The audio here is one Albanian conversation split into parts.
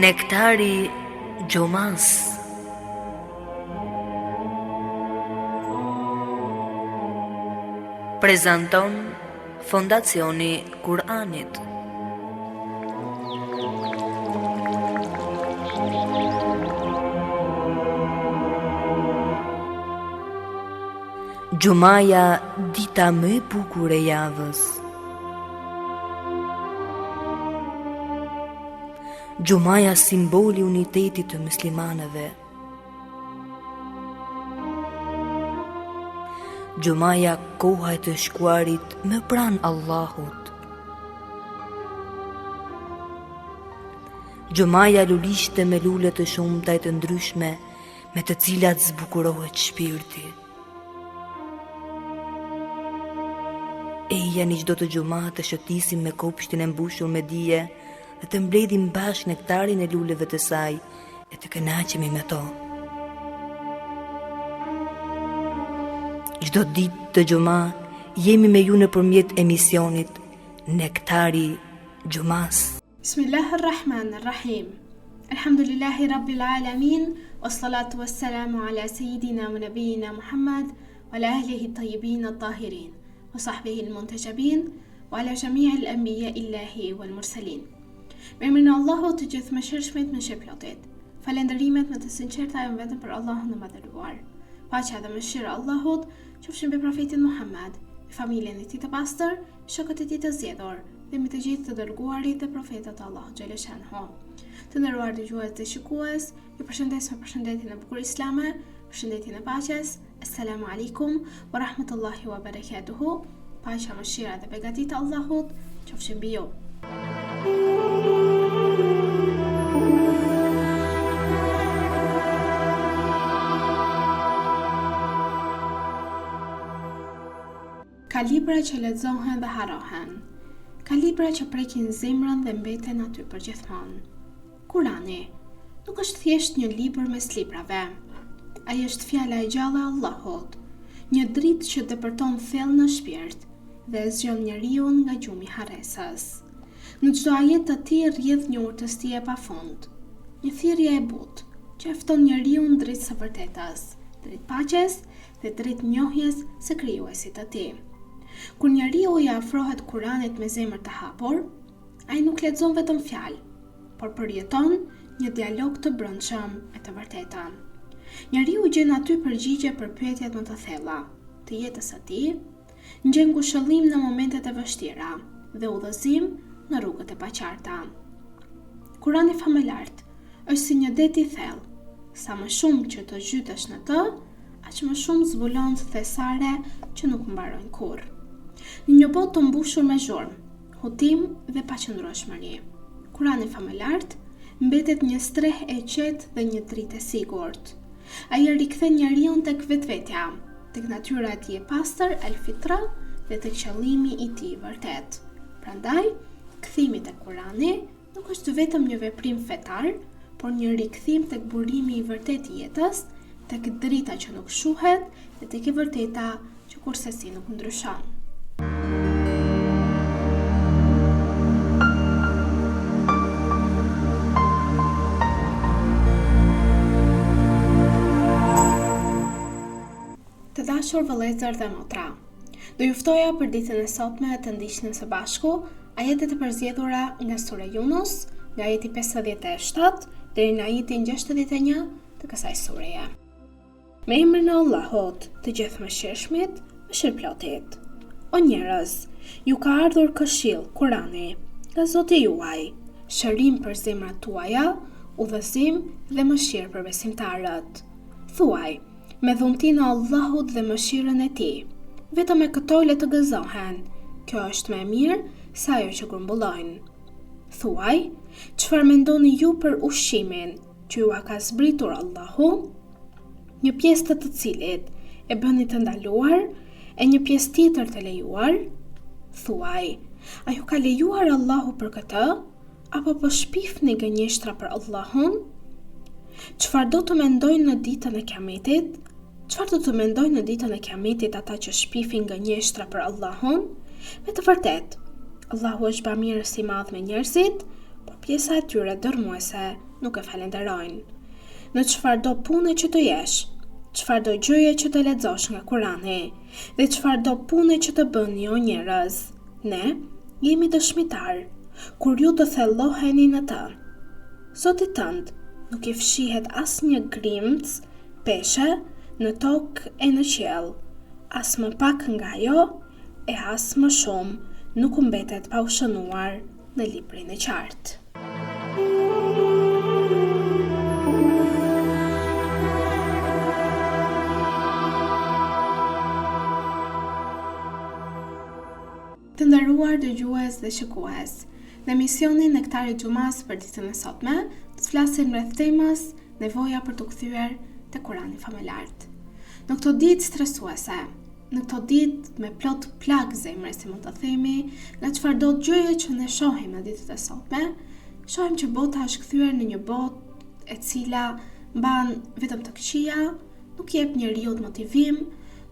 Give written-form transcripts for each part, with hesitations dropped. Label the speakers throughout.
Speaker 1: Nektari Gjumas. Prezanton Fondacioni Kur'anit. Gjumaja, dita më e bukur e javës. Gjumaja, simboli unitetit të muslimanëve. Gjumaja, koha e të shkuarit më pranë Allahut. Gjumaja, lulishte me lule të shumta e të ndryshme, me të cilat zbukurohet shpirti. Eja një çdo të gjuma të shëtisim me kopshtin e mbushur me dije dhe të mbledhim bashkë nektarin e luleve të saj e të kënaqemi me to. Çdo ditë të gjuma jemi me ju nëpërmjet emisionit Nektari Gjumas.
Speaker 2: Bismillahirrahmanirrahim. Alhamdulillahi Rabbil Alamin, wassalatu wassalamu ala Sayyidina wa Nabiyina Muhammad wa ala ahlihi at-tayyibin at-tahirin wa sahbihi al-muntajabin wa ala jami'i al-anbiya illahi wal mursalin. Me emrin e Allahut të gjithë mëshirshmit më shpëlotit. Falënderimet më të sinqerta janë vetëm për Allahun e madhëruar. Paqja dhe mëshira e Allahut qofshin mbi profetin Muhammad, me familjen e tij të pastër, shokët e tij të zgjedhur dhe me të gjithë të dërguarit dhe profetët e Allahut xhaleshanhu. Të nderuar dëgjues dhe shikues, ju përshëndes me përshëndetjen e bukur islame, përshëndetjen e paqes. Assalamu alaikum wa rahmatullahi wa barakatuhu. Paqja, mëshira dhe begatit e Allahut qofshin mbi ju. Ka libra që lexohen dhe harrohen. Ka libra që prekin zemrën dhe mbeten aty përgjithmonë. Kurani nuk është thjesht një libër mes librave. Ai është fjala e gjallë e Allahut, një dritë që depërton thellë në shpirt dhe zgjon njeriu nga gjumi i harresës. Në çdo ajet të tij rrjedh një urtësi e pafund, një thirrje e butë që e fton njeriu në drejt së vërtetës, drejt paqes dhe drejt njohjes së krijuesit të tij. Kur njeriu i afrohet Kuranit me zemër të hapur, ai nuk lexon vetëm fjalë, por përjeton një dialog të brendshëm me të vërtetën. Njeriu gjen aty përgjigje për pyetjet më të thella të jetës së tij, gjen ngushëllim në momentet e vështira dhe udhëzim në rrugët e paqarta. Kurani famëlart është si një det i thellë, sa më shumë që të zhytesh në të, aq më shumë zbulon thesare që nuk mbarojnë kurrë. Në një botë të mbushur me zhurmë, hutim dhe paqëndrueshmëri, Kurani famëlart mbetet një streh e qetë dhe një dritë e sigurt. Ai rikthen njeriu tek vetvetja, tek natyra e tij e pastër, al-fitra, dhe tek qëllimi i tij i vërtet. Prandaj, kthimi tek Kurani nuk është vetëm një veprim fetar, por një rikthim tek burimi i vërtet i jetës, tek drita që nuk shuhet dhe tek e vërteta që kurrësi nuk ndryshon. Të dashur vëllezër dhe motra, do ju ftoja për ditën e sotme të ndiqnim së bashku ajetet e përzgjedhura nga sura Yunus, nga ajeti 57 deri në ajetin 61 të kësaj sureje. Me emrin e Allahut, të gjithë mëshirshmit, mëshirëplotit. O njerëz, ju ka ardhur këshill, Kurani, nga Zoti juaj, shërim për zemrat tuaja, udhëzim dhe mëshirë për besimtarët. Thuaj, me dhuntinë e Allahut dhe mëshirën e tij, vetëm me këto le të gëzohen. Kjo është më e mirë se ajo që grumbullojnë. Thuaj, çfarë mendoni ju për ushqimin që ju ka zbritur Allahu, një pjesë të cilit e bëni të ndaluar e një pjesë tjetër të lejuar? Thuaj, a ju ka lejuar Allahu për këtë, apo po shpifni gënjeshtra për Allahun? Çfarë do të mendojnë në ditën e Kiametit? Çfarë do të mendojnë në ditën e Kiametit ata që shpifin gënjeshtra për Allahun? Me të vërtetë, Allahu është bamirës i madh me njerëzit, por pjesa e tyre dërmuese nuk e falenderojnë. Në çfarëdo pune që të jesh, çfarëdo gjëje që të lexosh nga Kurani dhe çfarëdo pune që të bëni o njerëz, ne jemi dëshmitar kur ju të thelloheni në të. Zoti tënd nuk i fshihet asnjë grimc, peshe në tokë e në qiell, as më pak nga ajo e as më shumë nuk mbetet pa u shënuar në librin e qartë. Të nderuar dëgjues dhe shikues, në emisionin Nektari i Xumas për ditën e sotme, do të flasim rreth temës nevoja për të kthyer te Kurani familart. Në këto ditë stresuese, në këto ditë me plot plag zemre, si mund të themi, nga çfarëdo gjëje që ne shohim në ditët e sotme, shohim që bota është kthyer në një botë e cila mban vetëm të këqija, nuk jep njeriu motivim,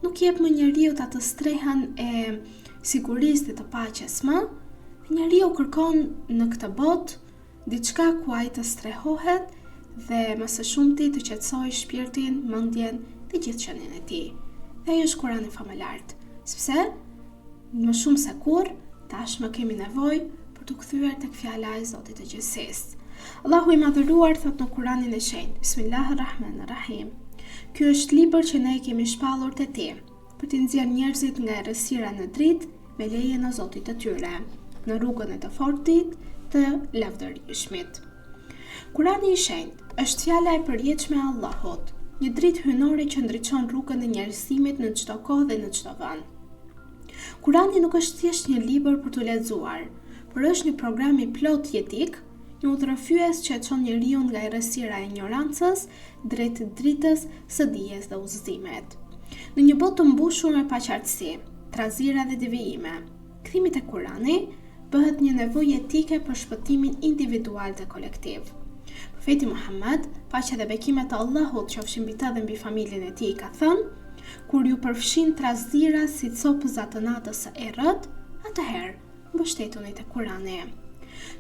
Speaker 2: nuk jep më njeriu atë strehën e sigurisë dhe të paqes më, dhe njeriu kërkon në këtë botë diçka ku ai të strehohet dhe më së shumti të qetësojë shpirtin, mendjen dhe gjithë qenin e tij. Dhe ajo është Kurani familart, sepse më shumë se kurrë tashmë kemi nevojë për të kthyer tek fjala e Zotit të gjithësisë. Allahu i madhëruar thot në Kuranin e shenjtë: Bismillahirrahmanirrahim. Ky është libër që ne kemi shpallur te ti, për t'i nxjerrë njerëzit nga errësira në dritë me lejen e Zotit të tyre, në rrugën e të fortit të lavdërueshmit. Kurani i shenjtë është fjala e përjetshme e Allahut, një dritë hyjnore që ndriçon rrugën e njerëzimit në çdo kohë dhe në çdo vend. Kurani nuk është thjesht një libër për t'u lexuar, por është një program i plot jetik, një udhërrëfyes që e çon njeriu nga errësira e ignorancës drejt dritës së dijes dhe udhëzimit. Në një botë të mbushur me paqartësi, trazira dhe devijime, kthimi te Kurani bëhet një nevojë etike për shpëtimin individual dhe kolektiv. Profeti Muhammed, paqja dhe bekimet e Allahut qofshin mbi të dhe mbi familjen e tij, ka thënë: kur ju përfshin trazira si copëza të natës së errët, atëherë mbështetuni te Kurani.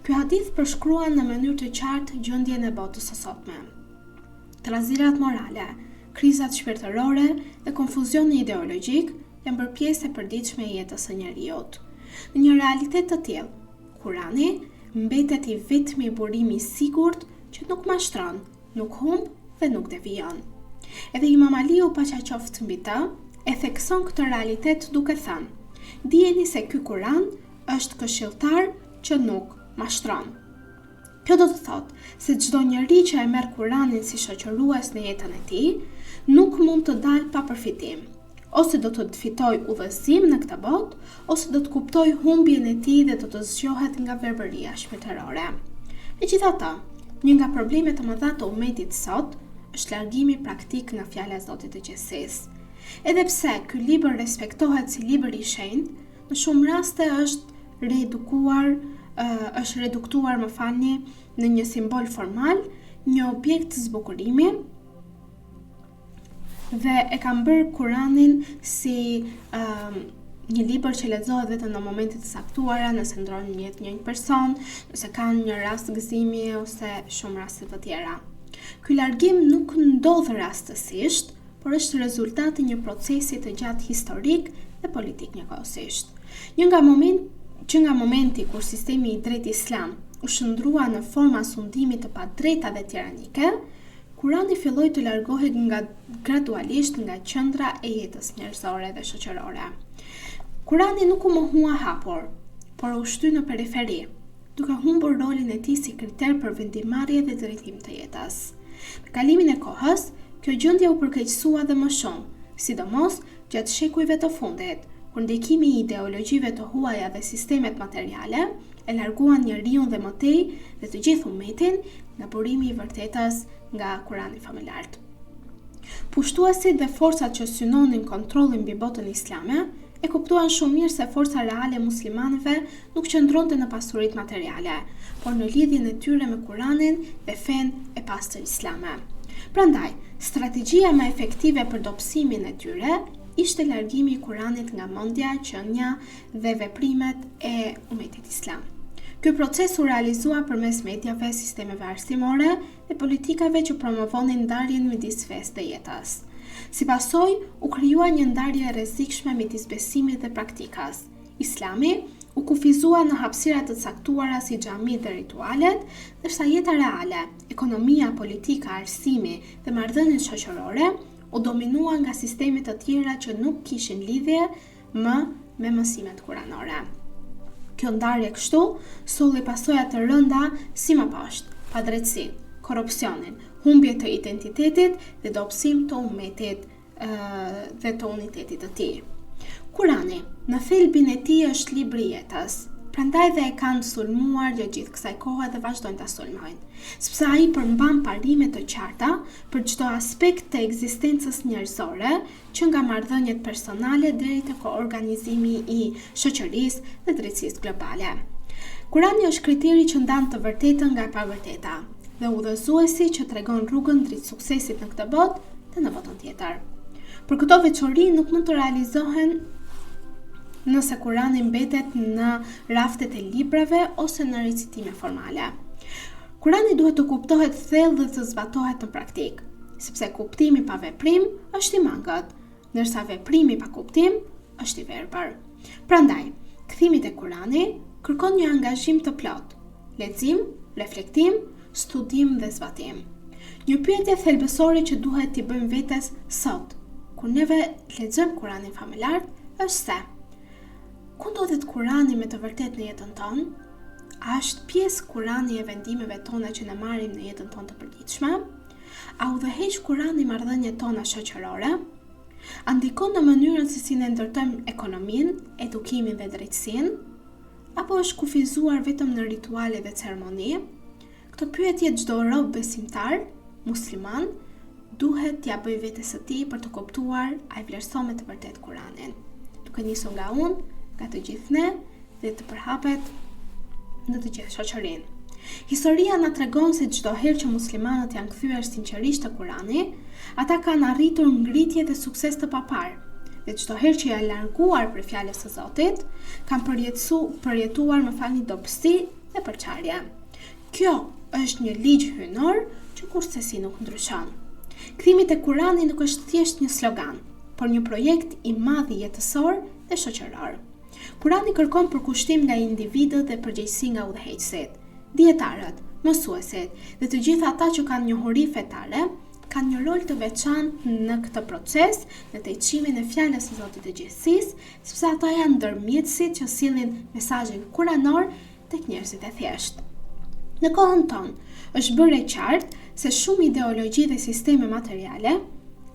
Speaker 2: Ky hadith përshkruan në mënyrë të qartë gjendjen e botës së sotme. Trazirat morale, krizat shpirtërore dhe konfuzioni ideologjik janë bërë pjesë e përditshme e jetës së njeriut. Në një realitet të tillë, Kurani mbetet i vetmi burimi i sigurt që nuk mashtron, nuk humb dhe nuk devijon. Edhe Imam Aliu, paqja qoftë mbi të, e thekson këtë realitet duke thënë: dijeni se ky Kuran është këshilltar që nuk mashtron. Kjo do të thotë se çdo njeri që e merr Kuranin si shoqërues në jetën e tij, nuk mund të dalë pa përfitim. Ose do të fitoj udhëzim në këtë botë, ose do të kuptoj humbjen e tij dhe do të zgjohet nga verbëria shpirtërore. Megjithatë, një nga problemet të mëdha të umetit sot është largimi praktik nga fjala e Zotit të gjithësisë. Edhe pse ky libër respektohet si libër i shenjtë, në shumë raste është reduktuar, në një simbol formal, një objekt zbukurimi, dhe e kam bërë Kuranin si një libër që lexohet vetëm në momentet e saktuara, nëse ndron në jetë një person, nëse kanë një rast gëzimi ose shumë raste të tjera. Ky largim nuk ndodh rastësisht, por është rezultati i një procesi të gjatë historik dhe politik njëkohësisht. Nga momenti kur sistemi i drejtë islam u shndrua në forma sundimit të padrejta dhe tiranike, Kurani filloi të largohej gradualisht nga qendra e jetës njerëzore dhe shoqërore. Kurani nuk u mohua hapur, por u shty në periferi, duke humbur rolin e tij si kriter për vendimarrje dhe drejtim të jetës. Me kalimin e kohës, kjo gjendje u përkeqësua dhe më shumë, sidomos gjatë shekujve të fundit, kur ndikimi i ideologjive të huaja dhe sistemet materiale e larguan njeriun dhe mëtej dhe të gjithë umetin nga burimi i vërtetës nga Kurani familart. Pushtuesit dhe forcat që synonin kontrollin mbi botën islame e kuptuan shumë mirë se forca reale e muslimanëve nuk qëndronte në pasuritë materiale, por në lidhjen e tyre me Kuranin dhe fenë e pastër islame. Prandaj, strategjia më efektive për dobësimin e tyre ishte largimi i Kuranit nga mendja, qenia dhe veprimet e umetit islam. Ky proces u realizua përmes medjave, sistemeve arsimore dhe politikave që promovonin ndarjen midis fesë dhe jetës. Si pasojë, u krijua një ndarje e rrezikshme midis besimit dhe praktikës. Islami u kufizua në hapësira të caktuara si xhamit dhe ritualet, ndërsa jeta reale, ekonomia, politika, arsimi dhe marrëdhëniet shoqërore u dominua nga sisteme të tjera që nuk kishin lidhje më me mësimet kuranore. Kjo ndarje kështu solli pasoja të rënda si më poshtë, padrejtësi, korrupsionin, humbje të identitetit dhe dobësim të ummetit dhe të unitetit të tij. Kurani, në thelbin e tij është libri i jetës, prandaj dhe e kanë sulmuar gjithë kësaj kohe dhe vazhdojnë ta sulmojnë, sepse ai përmban parime të qarta për çdo aspekt të ekzistencës njerëzore, që nga marrëdhëniet personale deri tek organizimi i shoqërisë dhe drejtësisë globale. Kurani është kriteri që ndan të vërtetën nga e pavërteta dhe udhëzuesi që tregon rrugën drejt suksesit në këtë botë dhe në botën tjetër. Për këto veçori nuk mund të realizohen nëse Kurani mbetet në raftet e librave ose në recitime formale. Kurani duhet të kuptohet thellë dhe të zbatohet në praktik, sepse kuptimi pa veprim është i mangët, ndërsa veprimi pa kuptim është i verbër. Prandaj, kthimi te Kurani kërkon një angazhim të plot, lexim, reflektim, studim dhe zbatim. Një pyetje thelbësore që duhet t'i bëjmë vetes sot, kur neve lexojmë Kuranin familjar, është se ku ndodhet Kurani me të vërtet në jetën tonë? A është pjesë Kurani e vendimeve tona që ne marrim në jetën tonë të përditshme? A udhëheq Kurani marrëdhëniet tona shoqërore? A ndikon në mënyrën se si ne ndërtojmë ekonominë, edukimin dhe drejtësinë? Apo është kufizuar vetëm në rituale dhe ceremoni? Këto pyetje çdo rob besimtar, musliman, duhet t'ia bëj vetes së tij për të kuptuar a i vlerëson me të vërtet Kuranin. Duke nisur nga unë, nga të gjithë ne dhe të përhapet në të gjithë shoqërinë. Historia na tregon se çdo herë që muslimanët janë kthyer sinqerisht te Kurani, ata kanë arritur ngritje dhe sukses të papar. Dhe çdo herë që janë larguar prej fjalës së Zotit, kanë përjetuar më falni dobësi dhe përçarje. Kjo është një ligj hyjnor që kurse nuk ndryshon. Kthimi te Kurani nuk është thjesht një slogan, por një projekt i madh jetësor dhe shoqëror. Kurani kërkon përkushtim nga individët dhe përgjegjësi nga udhëheqësit, dietarët, mësuesit dhe të gjithë ata që kanë njohuri fetare, kanë një rol të veçantë në këtë proces në tejqimin e fjalës së Zotit të gjithësisë, sepse ata janë ndërmjetësit që sillin mesazhin kuranor tek njerëzit e thjeshtë. Në kohën tonë është bërë e qartë se shumë ideologji dhe sisteme materiale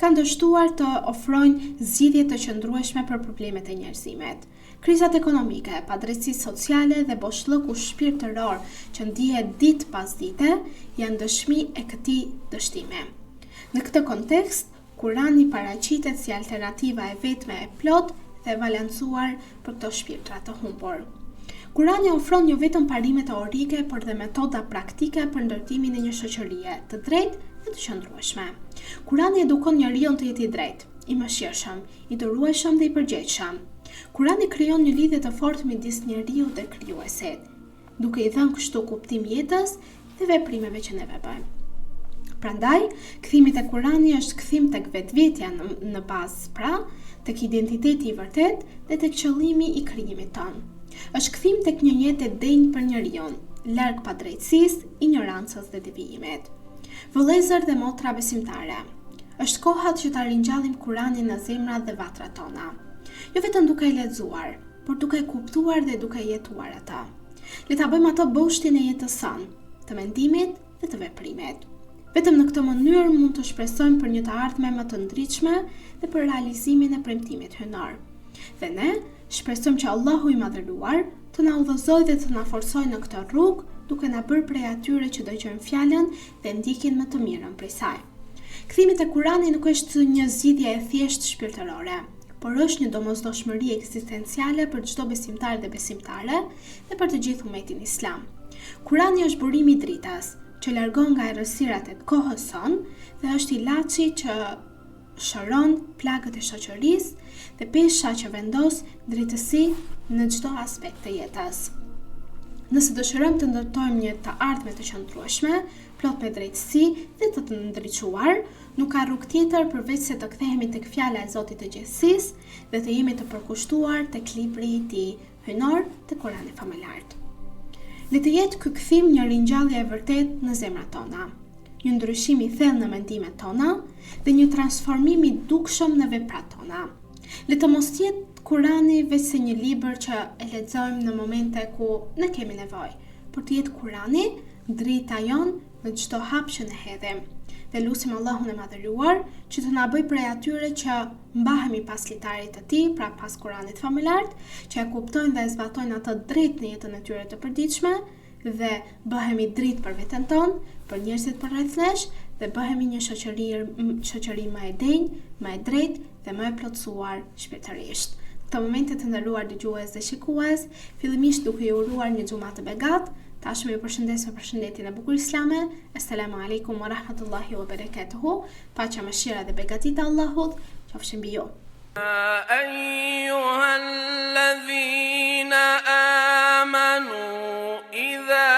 Speaker 2: kanë dështuar të ofrojnë zgjidhje të qëndrueshme për problemet e njerëzimit. Krizat ekonomike, padrejtësitë sociale dhe boshllëku shpirtëror që ndihet ditë pas dite janë dëshmi e këtij dështimi. Në këtë kontekst, Kurani paraqitet si alternativa e vetme e plot dhe balancuar për këto shpirtra të humbur. Kurani ofron jo vetëm parime teorike, por dhe metoda praktike për ndërtimin e një shoqërie të drejtë dhe të qëndrueshme. Kurani edukon njeriu të jetë i drejtë, i mëshirshëm, i durueshëm dhe i përgjegjshëm. Kurani krijon një lidhje të fortë midis njeriu dhe krijuesit, duke i dhënë kështu kuptim jetës dhe veprimeve që ne bëjmë. Prandaj, kthimi te Kurani është kthim tek vetvetja në bazë, pra, tek identiteti i vërtet dhe tek qëllimi i krijimit tonë. Është kthim tek një jetë e denjë për njeriu, larg padrejtësisë, ignorancës dhe devijimit. Vëllezër dhe motra besimtare, është koha që ta ringjallim Kuranin në zemrat dhe vatrat tona. Jo vetëm duke e lexuar, por duke e kuptuar dhe duke jetuar ata. Le ta bëjmë ato boshtin e jetës sonë, të mendimit dhe të veprimit. Vetëm në këtë mënyrë mund të shpresojmë për një të ardhme më të ndritshme dhe për realizimin e premtimit hyjnor. Dhe ne shpresojmë që Allahu i Madhëruar të na udhëzojë dhe të na forcojë në këtë rrugë, duke na bërë prej atyre që dëgjojnë fjalën dhe ndjekin më të mirën prej saj. Kthimi te Kurani nuk është një zgjidhje e thjeshtë shpirtërore, por është një domosdoshmëri ekzistenciale për çdo besimtar dhe besimtare dhe për të gjithë ummetin islam. Kurani është burimi i dritës, që largon nga errësirat e kohës sonë dhe është ilaçi që shëron plagët e shoqërisë dhe pesha që vendos drejtësi në çdo aspekt të jetës. Nëse dëshirojmë të ndërtojmë një të ardhme të qëndrueshme, plot me drejtësi dhe të ndriçuar, nuk ka rrugë tjetër përveç se të kthehemi tek fjala e Zotit të Gjithësisë dhe të jemi të përkushtuar tek libri i Tij hyjnor të Kuranit famëlar. Le të jetë ky kthim një ringjallje e vërtet në zemrat tona, një ndryshim i thellë në mendimet tona dhe një transformim i dukshëm në veprat tona. Le të mos jetë Kurani veç se një libër që e lexojmë në momente ku ne kemi nevojë, por të jetë Kurani drita jon në çdo hap që ne hedhim. Dhe lutim Allahun e Madhëruar që të na bëj prej atyre që mbahemi pas litarit të Tij, pra pas Kuranit famëlar, që e kuptojnë dhe e zbatojnë atë drejt në jetën e tyre të përditshme dhe bëhemi dritë për veten tonë, për njerëzit përreth nesh dhe bëhemi një shoqëri më e denjë, më e drejtë dhe më e plotësuar shpirtërisht. Në këto momente të nderuar dëgjues dhe shikues, fillimisht duke ju uruar një xumë të begat. Tashmë ju përshëndes me përshëndetjen e bukur islame. Assalamu alaikum wa rahmatullahi wa barakatuhu. Paqja, mëshira dhe begatit e Allahut qofshin mbi ju.
Speaker 3: أيها الذين آمنوا إذا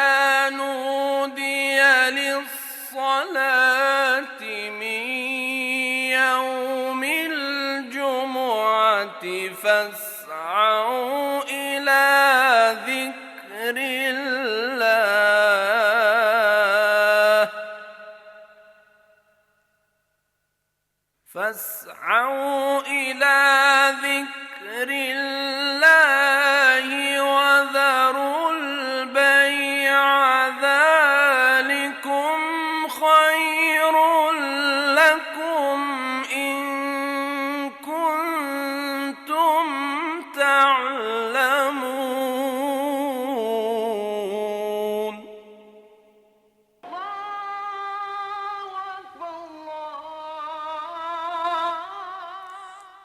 Speaker 3: نودي للصلاة من يوم الجمعة فاسعوا إلى ذكر الله وذروا البيع ذلكم خير لكم إن كنتم تعلمون.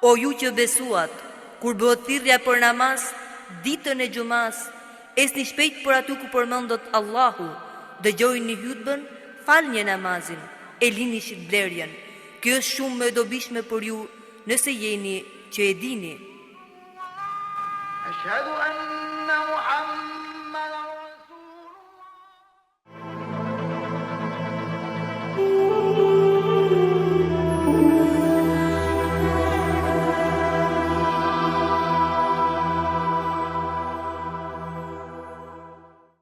Speaker 1: O ju që besuat, kur bëhet thirrja për namaz, ditën e xumas, esni shpejt për aty ku përmendet Allahu, dëgjojini hutbën, falni namazin, e lini shitblerjen. Kjo është shumë më e dobishme për ju, nëse jeni që e dini.
Speaker 3: Ashhadu anna Muhammad